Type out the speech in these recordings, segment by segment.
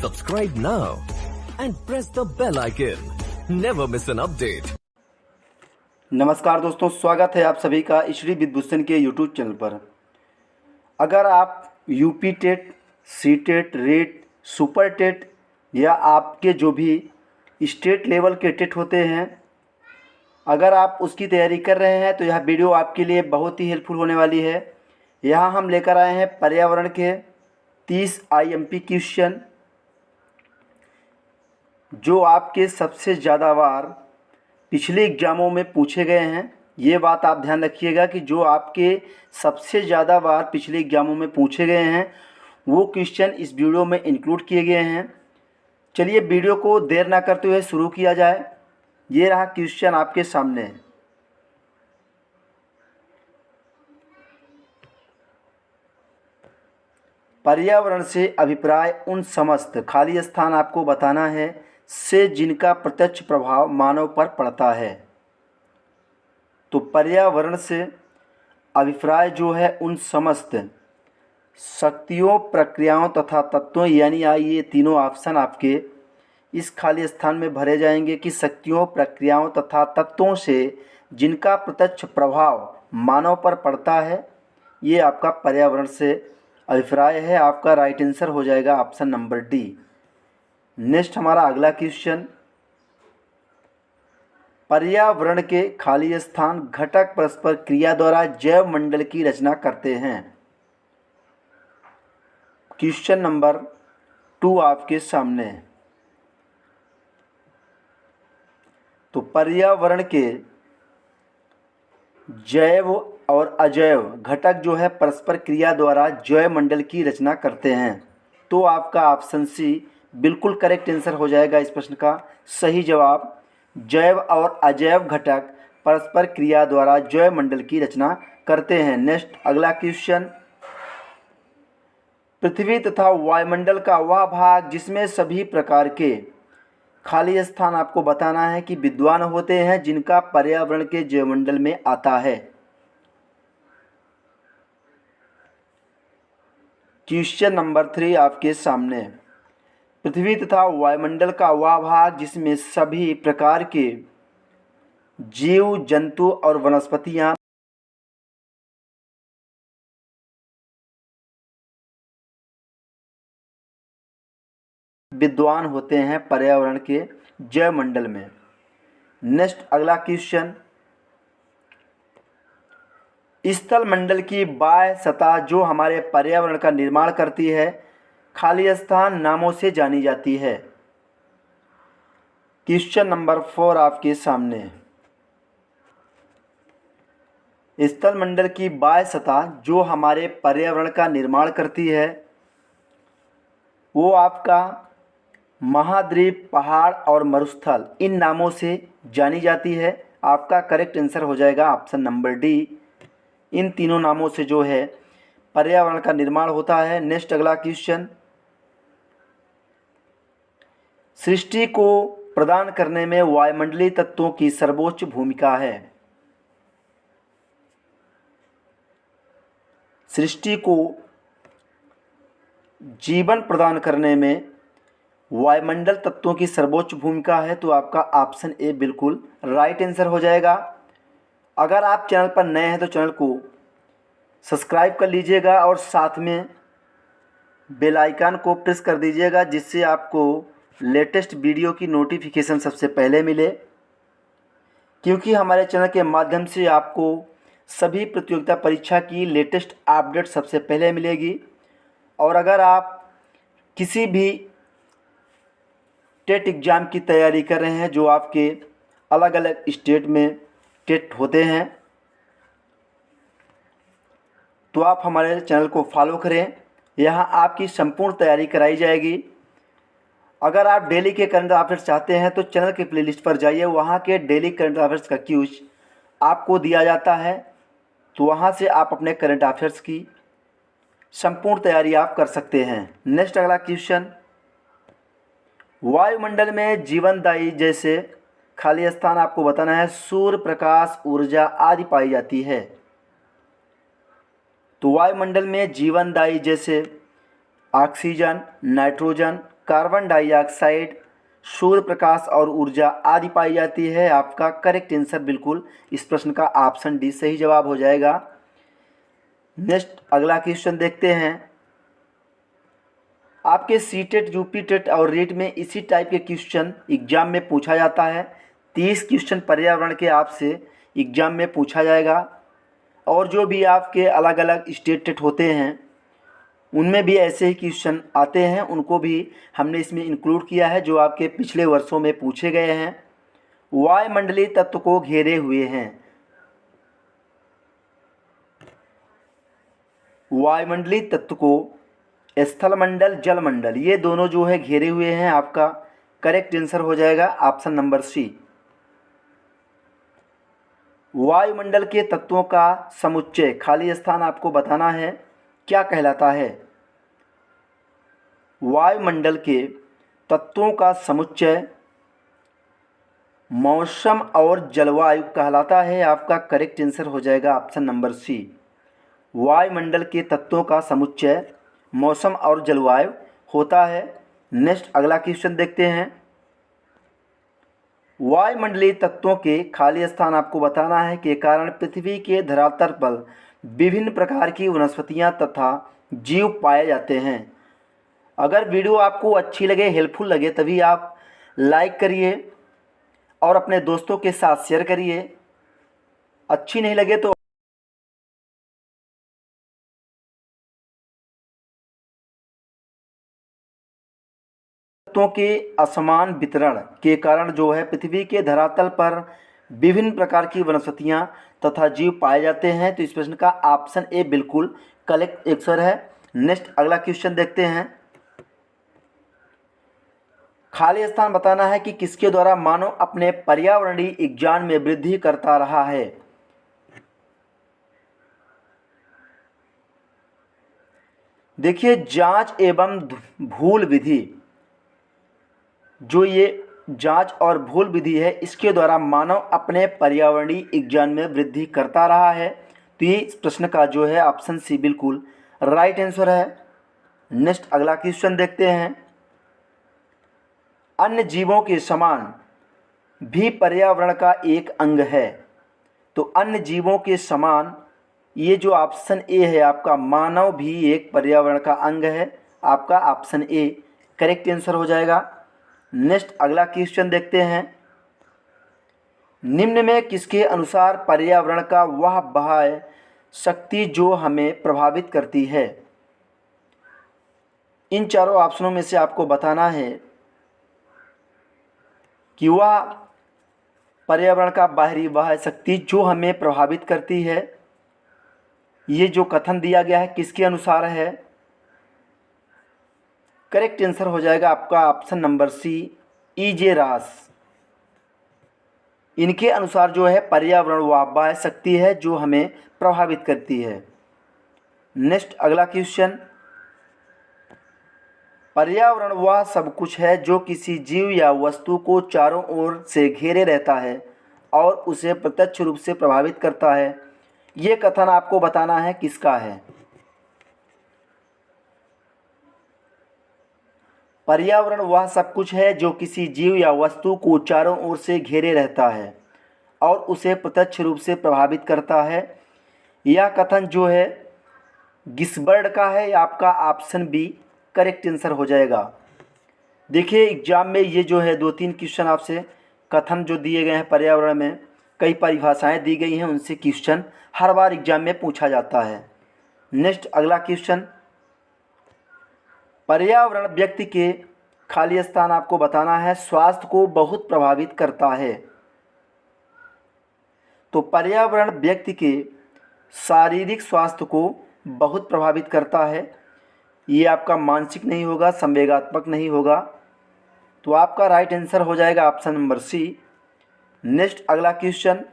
Subscribe now and press the bell icon. Never miss an update. नमस्कार दोस्तों, स्वागत है आप सभी का श्री विद्भूषण के यूट्यूब चैनल पर। अगर आप UP TET, C TET, REET, super TET या आपके जो भी स्टेट लेवल के टेट होते हैं, अगर आप उसकी तैयारी कर रहे हैं तो यह वीडियो आपके लिए बहुत ही हेल्पफुल होने वाली है। यहाँ हम लेकर आए हैं पर्यावरण के 30 IMP क्वेश्चन जो आपके सबसे ज़्यादा बार पिछले एग्ज़ामों में पूछे गए हैं। ये बात आप ध्यान रखिएगा कि जो आपके सबसे ज़्यादा बार पिछले एग्ज़ामों में पूछे गए हैं वो क्वेश्चन इस वीडियो में इंक्लूड किए गए हैं। चलिए वीडियो को देर ना करते हुए शुरू किया जाए। ये रहा क्वेश्चन आपके सामने। पर्यावरण से अभिप्राय उन समस्त खाली स्थान आपको बताना है से जिनका प्रत्यक्ष प्रभाव मानव पर पड़ता है। तो पर्यावरण से अभिप्राय जो है उन समस्त शक्तियों, प्रक्रियाओं तथा तत्वों, यानी ये तीनों ऑप्शन आपके इस खाली स्थान में भरे जाएंगे कि शक्तियों, प्रक्रियाओं तथा तत्वों से जिनका प्रत्यक्ष प्रभाव मानव पर पड़ता है। ये आपका पर्यावरण से अभिप्राय है। आपका राइट आंसर हो जाएगा ऑप्शन नंबर डी। नेक्स्ट हमारा अगला क्वेश्चन, पर्यावरण के खाली स्थान घटक परस्पर क्रिया द्वारा जैव मंडल की रचना करते हैं। क्वेश्चन नंबर 2 आपके सामने। तो पर्यावरण के जैव और अजैव घटक जो है परस्पर क्रिया द्वारा जैव मंडल की रचना करते हैं। तो आपका ऑप्शन सी बिल्कुल करेक्ट आंसर हो जाएगा इस प्रश्न का। सही जवाब, जैव और अजैव घटक परस्पर क्रिया द्वारा जैव मंडल की रचना करते हैं। नेक्स्ट अगला क्वेश्चन, पृथ्वी तथा वायुमंडल का वह भाग जिसमें सभी प्रकार के खाली स्थान आपको बताना है कि विद्वान होते हैं जिनका पर्यावरण के जैवमंडल में आता है। क्वेश्चन नंबर 3 आपके सामने, पृथ्वी तथा वायुमंडल का वह भाग जिसमें सभी प्रकार के जीव, जंतु और वनस्पतियां विद्वान होते हैं पर्यावरण के जैवमंडल में। नेक्स्ट अगला क्वेश्चन, स्थल मंडल की बाह्य सतह जो हमारे पर्यावरण का निर्माण करती है खाली स्थान नामों से जानी जाती है। क्वेश्चन नंबर 4 आपके सामने, स्थल मंडल की बाह्य सतह जो हमारे पर्यावरण का निर्माण करती है वो आपका महाद्वीप, पहाड़ और मरुस्थल इन नामों से जानी जाती है। आपका करेक्ट आंसर हो जाएगा ऑप्शन नंबर डी। इन तीनों नामों से जो है पर्यावरण का निर्माण होता है। नेक्स्ट अगला क्वेश्चन, सृष्टि को प्रदान करने में वायुमंडलीय तत्वों की सर्वोच्च भूमिका है। सृष्टि को जीवन प्रदान करने में वायुमंडल तत्वों की सर्वोच्च भूमिका है। तो आपका ऑप्शन ए बिल्कुल राइट आंसर हो जाएगा। अगर आप चैनल पर नए हैं तो चैनल को सब्सक्राइब कर लीजिएगा और साथ में बेल आइकन को प्रेस कर दीजिएगा जिससे आपको लेटेस्ट वीडियो की नोटिफिकेशन सबसे पहले मिले, क्योंकि हमारे चैनल के माध्यम से आपको सभी प्रतियोगिता परीक्षा की लेटेस्ट अपडेट सबसे पहले मिलेगी। और अगर आप किसी भी टेट एग्ज़ाम की तैयारी कर रहे हैं जो आपके अलग अलग स्टेट में टेट होते हैं तो आप हमारे चैनल को फॉलो करें। यहाँ आपकी संपूर्ण तैयारी कराई जाएगी। अगर आप डेली के करंट अफेयर्स चाहते हैं तो चैनल के प्लेलिस्ट पर जाइए, वहाँ के डेली करंट अफेयर्स का क्यूज आपको दिया जाता है। तो वहाँ से आप अपने करंट अफेयर्स की संपूर्ण तैयारी आप कर सकते हैं। नेक्स्ट अगला क्वेश्चन, वायुमंडल में जीवनदायी जैसे खाली स्थान आपको बताना है सूर्य प्रकाश, ऊर्जा आदि पाई जाती है। तो वायुमंडल में जीवनदायी जैसे oxygen, nitrogen, carbon dioxide, Surya Prakash और ऊर्जा आदि पाई जाती है। आपका करेक्ट आंसर बिल्कुल इस प्रश्न का ऑप्शन डी सही जवाब हो जाएगा। नेक्स्ट अगला क्वेश्चन देखते हैं। आपके सीटेट, यूपीटेट और रीट में इसी टाइप के क्वेश्चन एग्जाम में पूछा जाता है। 30 क्वेश्चन पर्यावरण के आपसे एग्जाम में पूछा जाएगा और जो भी आपके अलग अलग स्टेट होते हैं उनमें भी ऐसे ही क्वेश्चन आते हैं, उनको भी हमने इसमें इंक्लूड किया है जो आपके पिछले वर्षों में पूछे गए हैं। वायुमंडलीय तत्व को घेरे हुए हैं। वायुमंडलीय तत्व को स्थलमंडल, जलमंडल, ये दोनों जो है घेरे हुए हैं। आपका करेक्ट आंसर हो जाएगा ऑप्शन नंबर सी। वायुमंडल के तत्वों का समुच्चय, खाली स्थान आपको बताना है, क्या कहलाता है? वायुमंडल के तत्वों का समुच्चय मौसम और जलवायु कहलाता है। आपका करेक्ट आंसर हो जाएगा ऑप्शन नंबर सी। वायुमंडल के तत्वों का समुच्चय मौसम और जलवायु होता है। नेक्स्ट अगला क्वेश्चन देखते हैं। वायुमंडलीय तत्वों के खाली स्थान आपको बताना है के कारण पृथ्वी के धरातल पर विभिन्न प्रकार की वनस्पतियां तथा जीव पाए जाते हैं। अगर वीडियो आपको अच्छी लगे, हेल्पफुल लगे, तभी आप लाइक करिए और अपने दोस्तों के साथ शेयर करिए। अच्छी नहीं लगे तो तत्वों के असमान वितरण के कारण जो है पृथ्वी के धरातल पर विभिन्न प्रकार की वनस्पतियां तथा जीव पाए जाते हैं। तो इस प्रश्न का ऑप्शन ए बिल्कुल करेक्ट आंसर है। नेक्स्ट अगला क्वेश्चन देखते हैं। खाली स्थान बताना है कि किसके द्वारा मानव अपने पर्यावरणीय विज्ञान में वृद्धि करता रहा है। देखिए, जांच एवं भूल विधि, जो ये जांच और भूल विधि है, इसके द्वारा मानव अपने पर्यावरणीय विज्ञान में वृद्धि करता रहा है। तो ये इस प्रश्न का जो है ऑप्शन सी बिल्कुल राइट आंसर है। नेक्स्ट अगला क्वेश्चन देखते हैं। अन्य जीवों के समान भी पर्यावरण का एक अंग है। तो अन्य जीवों के समान, ये जो ऑप्शन ए है आपका, मानव भी एक पर्यावरण का अंग है। आपका ऑप्शन ए करेक्ट आंसर हो जाएगा। नेक्स्ट अगला क्वेश्चन देखते हैं। निम्न में किसके अनुसार पर्यावरण का वह बाह्य शक्ति जो हमें प्रभावित करती है? इन चारों ऑप्शनों में से आपको बताना है कि वह पर्यावरण का बाहरी बाह्य शक्ति जो हमें प्रभावित करती है, ये जो कथन दिया गया है किसके अनुसार है? करेक्ट आंसर हो जाएगा आपका ऑप्शन नंबर सी, ईजे रास। इनके अनुसार जो है पर्यावरण वह बाह्य शक्ति है जो हमें प्रभावित करती है। नेक्स्ट अगला क्वेश्चन। पर्यावरण वह सब कुछ है जो किसी जीव या वस्तु को चारों ओर से घेरे रहता है और उसे प्रत्यक्ष रूप से प्रभावित करता है। ये कथन आपको बताना है किसका है? पर्यावरण वह सब कुछ है जो किसी जीव या वस्तु को चारों ओर से घेरे रहता है और उसे प्रत्यक्ष रूप से प्रभावित करता है। यह कथन जो है गिसबर्ड का है। आपका ऑप्शन बी करेक्ट आंसर हो जाएगा। देखिए, एग्जाम में ये जो है 2-3 क्वेश्चन आपसे कथन जो दिए गए हैं, पर्यावरण में कई परिभाषाएं दी गई हैं, उनसे क्वेश्चन हर बार एग्जाम में पूछा जाता है। नेक्स्ट अगला क्वेश्चन। पर्यावरण व्यक्ति के खाली स्थान आपको बताना है स्वास्थ्य को बहुत प्रभावित करता है। तो पर्यावरण व्यक्ति के शारीरिक स्वास्थ्य को बहुत प्रभावित करता है। ये आपका मानसिक नहीं होगा, संवेगात्मक नहीं होगा। तो आपका राइट आंसर हो जाएगा ऑप्शन नंबर सी। नेक्स्ट अगला क्वेश्चन।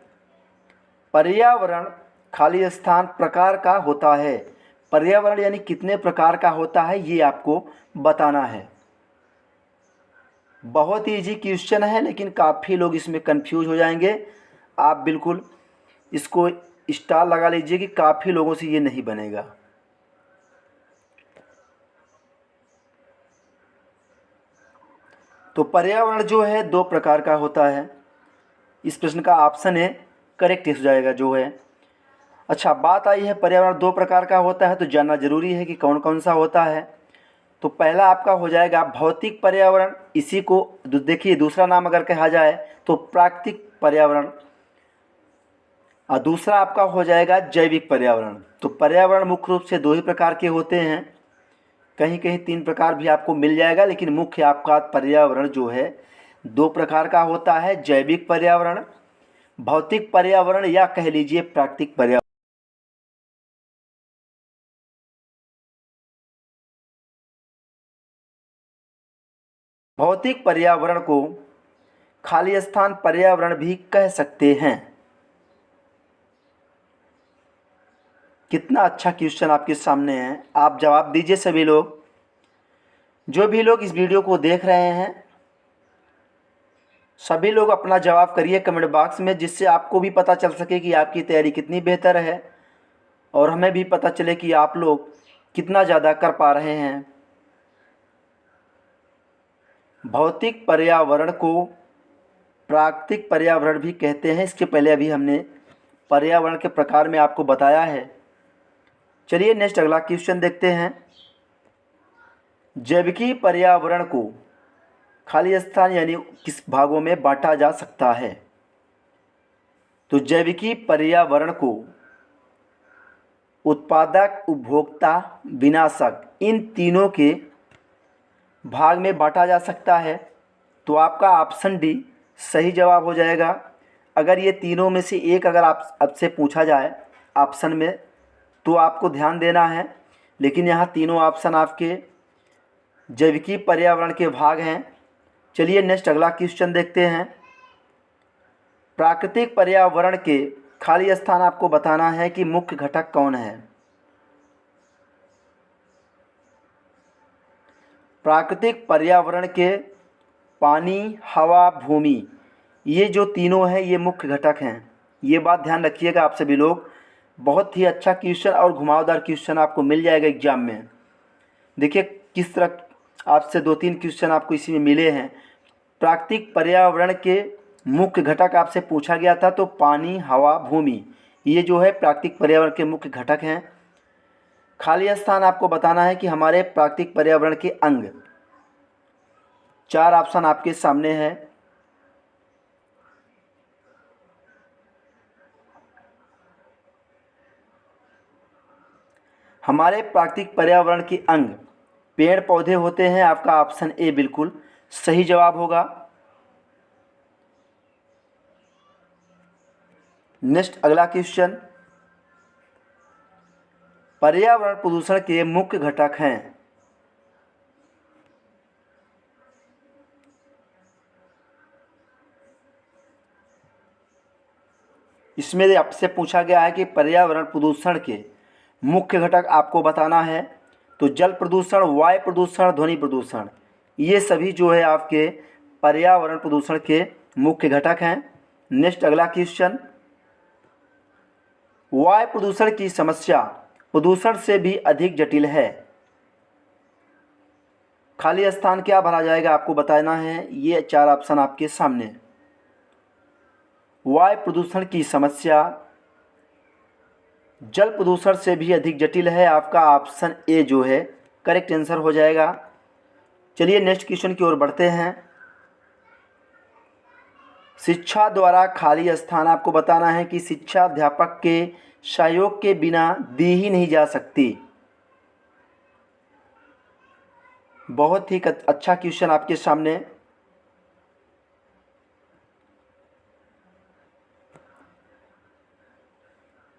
पर्यावरण खाली स्थान प्रकार का होता है। पर्यावरण यानी कितने प्रकार का होता है, ये आपको बताना है। बहुत ही इजी क्वेश्चन है, लेकिन काफ़ी लोग इसमें कंफ्यूज हो जाएंगे। आप बिल्कुल इसको स्टार लगा लीजिए कि काफ़ी लोगों से ये नहीं बनेगा। तो पर्यावरण जो है दो प्रकार का होता है। इस प्रश्न का ऑप्शन ए करेक्ट हो जाएगा जो है। अच्छा, बात आई है पर्यावरण दो प्रकार का होता है तो जानना जरूरी है कि कौन कौन सा होता है। तो पहला आपका हो जाएगा भौतिक पर्यावरण, इसी को देखिए दूसरा नाम अगर कहा जाए तो प्राकृतिक पर्यावरण, और दूसरा आपका हो जाएगा जैविक पर्यावरण। तो पर्यावरण मुख्य रूप से दो ही प्रकार के होते हैं, कहीं कहीं तीन प्रकार भी आपको मिल जाएगा, लेकिन मुख्य आपका पर्यावरण जो है दो प्रकार का होता है, जैविक पर्यावरण, भौतिक पर्यावरण, या कह लीजिए प्राकृतिक पर्यावरण। भौतिक पर्यावरण को खाली स्थान पर्यावरण भी कह सकते हैं। कितना अच्छा क्वेश्चन आपके सामने है, आप जवाब दीजिए सभी लोग। जो भी लोग इस वीडियो को देख रहे हैं सभी लोग अपना जवाब करिए कमेंट बॉक्स में, जिससे आपको भी पता चल सके कि आपकी तैयारी कितनी बेहतर है और हमें भी पता चले कि आप लोग कितना ज़्यादा कर पा रहे हैं। भौतिक पर्यावरण को प्राकृतिक पर्यावरण भी कहते हैं, इसके पहले अभी हमने पर्यावरण के प्रकार में आपको बताया है। चलिए नेक्स्ट अगला क्वेश्चन देखते हैं। जैविकी पर्यावरण को खाली स्थान यानी किस भागों में बांटा जा सकता है? तो जैविकी पर्यावरण को उत्पादक, उपभोक्ता, विनाशक, इन तीनों के भाग में बांटा जा सकता है। तो आपका ऑप्शन डी सही जवाब हो जाएगा। अगर ये तीनों में से एक अगर आपसे पूछा जाए ऑप्शन में तो आपको ध्यान देना है, लेकिन यहाँ तीनों ऑप्शन आपके जैविकी पर्यावरण के भाग हैं। चलिए नेक्स्ट अगला क्वेश्चन देखते हैं। प्राकृतिक पर्यावरण के खाली स्थान आपको बताना है कि मुख्य घटक कौन है। प्राकृतिक पर्यावरण के पानी, हवा, भूमि, ये जो तीनों हैं ये मुख्य घटक हैं। ये बात ध्यान रखिएगा आप सभी लोग। बहुत ही अच्छा क्वेश्चन और घुमावदार क्वेश्चन आपको मिल जाएगा एग्जाम में। देखिए किस तरह आपसे दो तीन क्वेश्चन आपको इसी में मिले हैं। प्राकृतिक पर्यावरण के मुख्य घटक आपसे पूछा गया था, तो पानी, हवा, भूमि, ये जो है प्राकृतिक पर्यावरण के मुख्य घटक हैं। खाली स्थान आपको बताना है कि हमारे प्राकृतिक पर्यावरण के अंग। चार ऑप्शन आपके सामने है। हमारे प्राकृतिक पर्यावरण के अंग पेड़ पौधे होते हैं। आपका ऑप्शन ए बिल्कुल सही जवाब होगा। नेक्स्ट अगला क्वेश्चन, पर्यावरण प्रदूषण के मुख्य घटक हैं। इसमें आपसे पूछा गया है कि पर्यावरण प्रदूषण के मुख्य घटक आपको बताना है। तो जल प्रदूषण, वायु प्रदूषण, ध्वनि प्रदूषण, ये सभी जो है आपके पर्यावरण प्रदूषण के मुख्य घटक हैं। नेक्स्ट अगला क्वेश्चन, वायु प्रदूषण की समस्या प्रदूषण से भी अधिक जटिल है। खाली स्थान क्या भरा जाएगा आपको बताना है। ये चार ऑप्शन आपके सामने। वायु प्रदूषण की समस्या जल प्रदूषण से भी अधिक जटिल है। आपका ऑप्शन ए जो है करेक्ट आंसर हो जाएगा। चलिए नेक्स्ट क्वेश्चन की ओर बढ़ते हैं। शिक्षा द्वारा खाली स्थान आपको बताना है कि शिक्षा अध्यापक के सहयोग के बिना दी ही नहीं जा सकती। बहुत ही अच्छा क्वेश्चन आपके सामने।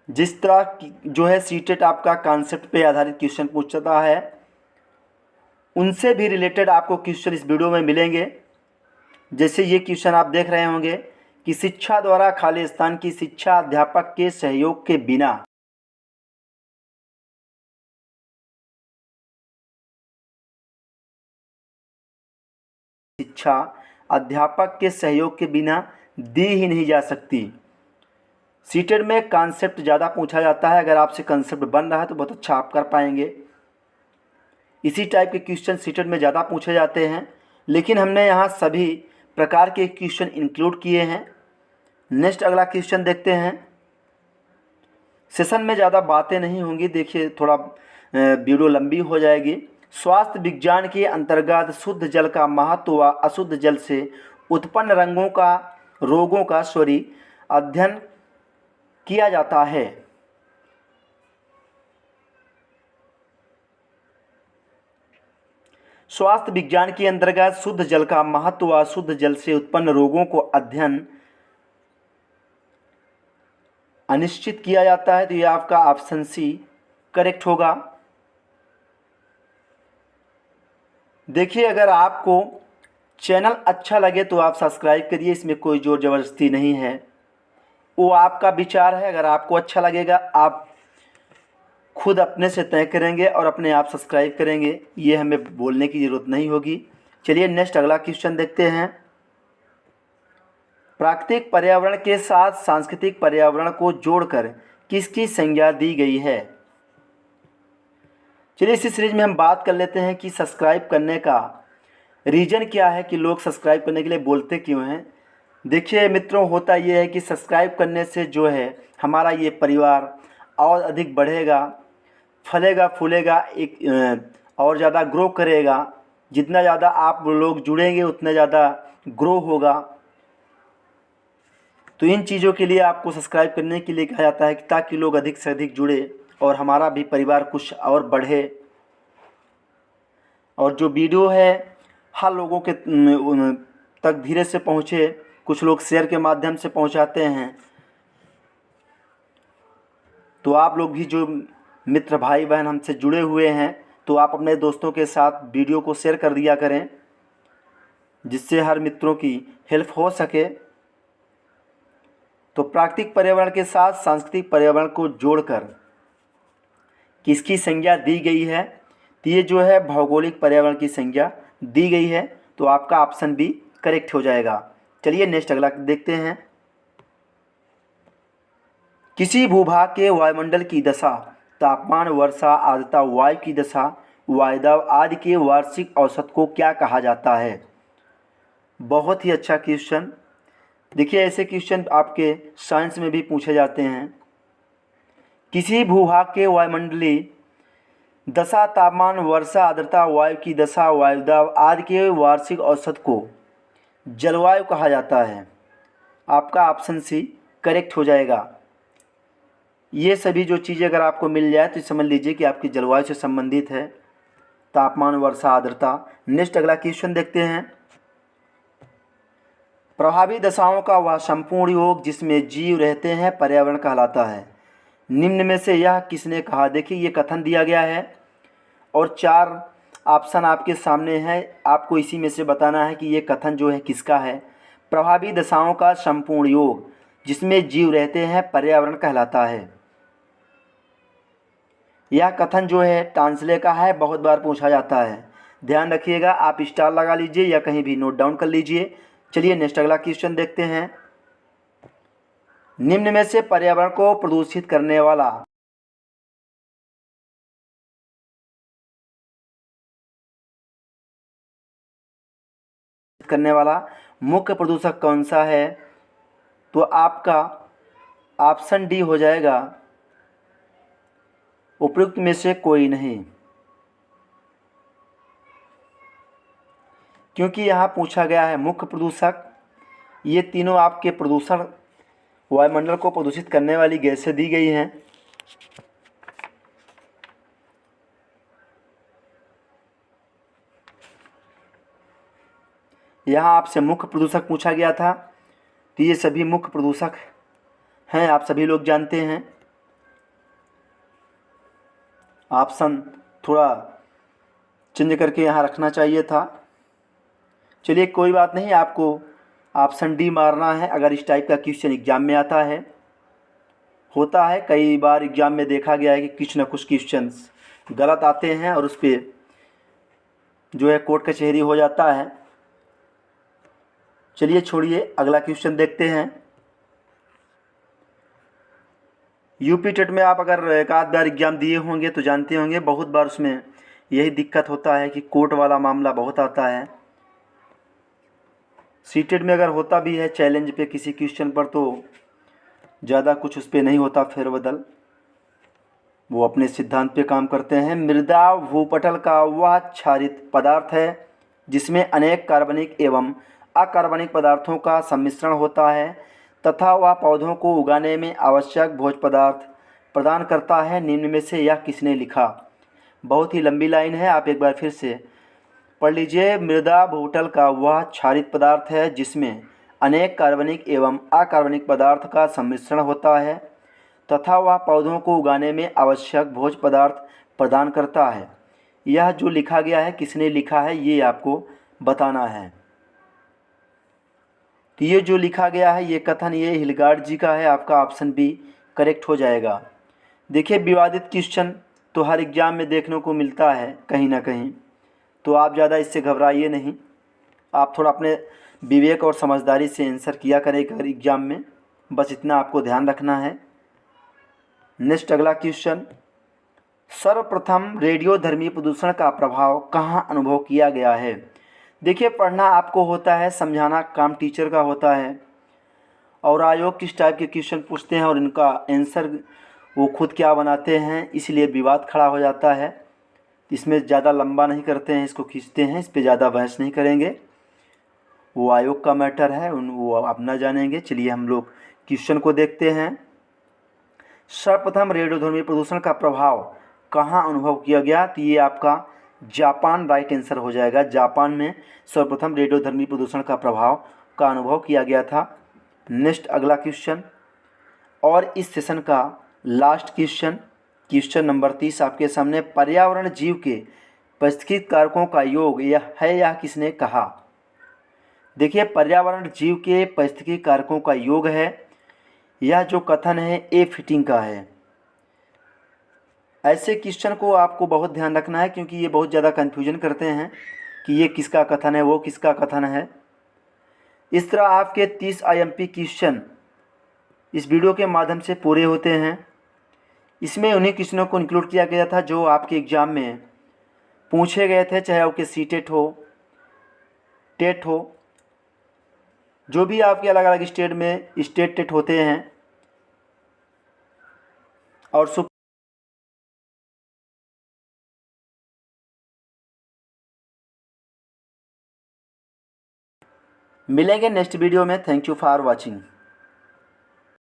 जिस तरह जो है सीटेट आपका कॉन्सेप्ट पे आधारित क्वेश्चन पूछता है, उनसे भी रिलेटेड आपको क्वेश्चन इस वीडियो में मिलेंगे। जैसे ये क्वेश्चन आप देख रहे होंगे कि शिक्षा द्वारा खाली स्थान की शिक्षा अध्यापक के सहयोग के बिना शिक्षा अध्यापक के सहयोग के बिना दी ही नहीं जा सकती। सीटेट में कॉन्सेप्ट ज़्यादा पूछा जाता है। अगर आपसे कॉन्सेप्ट बन रहा है तो बहुत अच्छा आप कर पाएंगे। इसी टाइप के क्वेश्चन सीटेट में ज़्यादा पूछे जाते हैं, लेकिन हमने यहाँ सभी प्रकार के क्वेश्चन इंक्लूड किए हैं। नेक्स्ट अगला क्वेश्चन देखते हैं। सेशन में ज़्यादा बातें नहीं होंगी, देखिए थोड़ा वीडियो लंबी हो जाएगी। स्वास्थ्य विज्ञान के अंतर्गत शुद्ध जल का महत्व व अशुद्ध जल से उत्पन्न रोगों का अध्ययन किया जाता है। स्वास्थ्य विज्ञान के अंतर्गत शुद्ध जल का महत्व व अशुद्ध जल से उत्पन्न रोगों को अध्ययन अनिश्चित किया जाता है। तो ये आपका ऑप्शन सी करेक्ट होगा। देखिए, अगर आपको चैनल अच्छा लगे तो आप सब्सक्राइब करिए, इसमें कोई जोर ज़बरदस्ती नहीं है, वो आपका विचार है। अगर आपको अच्छा लगेगा आप खुद अपने से तय करेंगे और अपने आप सब्सक्राइब करेंगे, ये हमें बोलने की ज़रूरत नहीं होगी। चलिए नेक्स्ट अगला क्वेश्चन देखते हैं। प्राकृतिक पर्यावरण के साथ सांस्कृतिक पर्यावरण को जोड़कर किसकी संज्ञा दी गई है? चलिए इसी सीरीज में हम बात कर लेते हैं कि सब्सक्राइब करने का रीज़न क्या है, कि लोग सब्सक्राइब करने के लिए बोलते क्यों हैं। देखिए मित्रों, होता ये है कि सब्सक्राइब करने से जो है हमारा ये परिवार और अधिक बढ़ेगा, फलेगा फूलेगा, एक और ज़्यादा ग्रो करेगा। जितना ज़्यादा आप लोग जुड़ेंगे उतना ज़्यादा ग्रो होगा। तो इन चीज़ों के लिए आपको सब्सक्राइब करने के लिए कहा जाता है कि ताकि लोग अधिक से अधिक जुड़े और हमारा भी परिवार कुछ और बढ़े, और जो वीडियो है हर लोगों के तक धीरे से पहुँचे। कुछ लोग शेयर के माध्यम से पहुँचाते हैं, तो आप लोग भी जो मित्र भाई बहन हमसे जुड़े हुए हैं, तो आप अपने दोस्तों के साथ वीडियो को शेयर कर दिया करें, जिससे हर मित्रों की हेल्प हो सके। तो प्राकृतिक पर्यावरण के साथ सांस्कृतिक पर्यावरण को जोड़कर किसकी संज्ञा दी गई है? तो ये जो है भौगोलिक पर्यावरण की संज्ञा दी गई है। तो आपका ऑप्शन बी करेक्ट हो जाएगा। चलिए नेक्स्ट अगला देखते हैं। किसी भूभाग के वायुमंडल की दशा, तापमान, वर्षा, आर्द्रता, वायु की दशा, वायुदाब आदि के वार्षिक औसत को क्या कहा जाता है? बहुत ही अच्छा क्वेश्चन। देखिए, ऐसे क्वेश्चन आपके साइंस में भी पूछे जाते हैं। किसी भूभाग के वायुमंडलीय दशा, तापमान, वर्षा, आर्द्रता, वायु की दशा, वायुदाब आदि के वार्षिक औसत को जलवायु कहा जाता है। आपका ऑप्शन सी करेक्ट हो जाएगा। ये सभी जो चीज़ें अगर आपको मिल जाए तो समझ लीजिए कि आपकी जलवायु से संबंधित है, तापमान, वर्षा, आर्द्रता। नेक्स्ट अगला क्वेश्चन देखते हैं। प्रभावी दशाओं का वह संपूर्ण योग जिसमें जीव रहते हैं पर्यावरण कहलाता है। निम्न में से यह किसने कहा? देखिए, ये कथन दिया गया है और 4 ऑप्शन आपके सामने हैं। आपको इसी में से बताना है कि ये कथन जो है किसका है। प्रभावी दशाओं का संपूर्ण योग जिसमें जीव रहते हैं पर्यावरण कहलाता है। यह कथन जो है टांसले का है, बहुत बार पूछा जाता है। ध्यान रखिएगा, आप स्टार लगा लीजिए या कहीं भी नोट डाउन कर लीजिए। चलिए नेक्स्ट अगला क्वेश्चन देखते हैं। निम्न में से पर्यावरण को प्रदूषित करने वाला मुख्य प्रदूषक कौन सा है? तो आपका ऑप्शन डी हो जाएगा, उपयुक्त में से कोई नहीं। क्योंकि यहाँ पूछा गया है मुख्य प्रदूषक, ये तीनों आपके प्रदूषण वायुमंडल को प्रदूषित करने वाली गैसें दी गई हैं। यहाँ आपसे मुख्य प्रदूषक पूछा गया था, तो ये सभी मुख्य प्रदूषक हैं, आप सभी लोग जानते हैं। ऑप्शन थोड़ा चेंज करके यहाँ रखना चाहिए था। चलिए कोई बात नहीं, आपको ऑप्शन डी मारना है अगर इस टाइप का क्वेश्चन एग्जाम में आता है। होता है कई बार एग्जाम में देखा गया है कि कुछ ना कुछ क्वेश्चन गलत आते हैं और उस पर जो है कोर्ट कचहरी हो जाता है। चलिए छोड़िए, अगला क्वेश्चन देखते हैं। यूपी टेट में आप अगर एक आध बार एग्ज़ाम दिए होंगे तो जानते होंगे, बहुत बार उसमें यही दिक्कत होता है कि कोर्ट वाला मामला बहुत आता है। सीटेड में अगर होता भी है चैलेंज पे किसी क्वेश्चन पर तो ज़्यादा कुछ उस पर नहीं होता फेरबदल, वो अपने सिद्धांत पे काम करते हैं। मृदा भूपटल का वह क्षारित पदार्थ है जिसमें अनेक कार्बनिक एवं अकार्बनिक पदार्थों का सम्मिश्रण होता है तथा वह पौधों को उगाने में आवश्यक भोज्य पदार्थ प्रदान करता है। निम्न में से यह किसने लिखा? बहुत ही लंबी लाइन है, आप एक बार फिर से पढ़ लीजिए। मृदा भूपटल का वह क्षारित पदार्थ है जिसमें अनेक कार्बनिक एवं अकार्बनिक पदार्थ का सम्मिश्रण होता है तथा वह पौधों को उगाने में आवश्यक भोज्य पदार्थ प्रदान करता है। यह जो लिखा गया है किसने लिखा है ये आपको बताना है। तो ये जो लिखा गया है ये कथन ये हिलगार्ड जी का है, आपका ऑप्शन बी करेक्ट हो जाएगा। देखिए विवादित क्वेश्चन तो हर एग्ज़ाम में देखने को मिलता है कहीं ना कहीं, तो आप ज़्यादा इससे घबराइए नहीं, आप थोड़ा अपने विवेक और समझदारी से आंसर किया करें हर एग्ज़ाम में, बस इतना आपको ध्यान रखना है। नेक्स्ट अगला क्वेश्चन, सर्वप्रथम रेडियोधर्मी प्रदूषण का प्रभाव कहाँ अनुभव किया गया है? देखिए पढ़ना आपको होता है, समझाना काम टीचर का होता है। और आयोग किस टाइप के क्वेश्चन पूछते हैं और इनका आंसर वो खुद क्या बनाते हैं, इसलिए विवाद खड़ा हो जाता है। इसमें ज़्यादा लंबा नहीं करते हैं, इसको खींचते हैं, इस पर ज़्यादा बहस नहीं करेंगे, वो आयोग का मैटर है, वो आप ना जानेंगे। चलिए हम लोग क्वेश्चन को देखते हैं। सर्वप्रथम रेडियोधर्मी प्रदूषण का प्रभाव कहाँ अनुभव किया गया? तो ये आपका जापान राइट आंसर हो जाएगा। जापान में सर्वप्रथम रेडियोधर्मी प्रदूषण का प्रभाव का अनुभव किया गया था। नेक्स्ट अगला क्वेश्चन और इस सेशन का लास्ट क्वेश्चन, क्वेश्चन नंबर 30 आपके सामने, पर्यावरण जीव के पारिस्थितिक कारकों का योग यह है, यह किसने कहा? देखिए पर्यावरण जीव के पारिस्थितिक कारकों का योग है, यह जो कथन है ए फिटिंग का है। ऐसे क्वेश्चन को आपको बहुत ध्यान रखना है क्योंकि ये बहुत ज़्यादा कन्फ्यूजन करते हैं कि ये किसका कथन है, वो किसका कथन है। इस तरह आपके 30 IMP क्वेश्चन इस वीडियो के माध्यम से पूरे होते हैं। इसमें उन्हीं क्वेश्चनों को इंक्लूड किया गया था जो आपके एग्ज़ाम में पूछे गए थे, चाहे आपके सीटेट हो, टेट हो, जो भी आपके अलग अलग स्टेट में स्टेट टेट होते हैं। और मिलेंगे नेक्स्ट वीडियो में। Thank you for watching.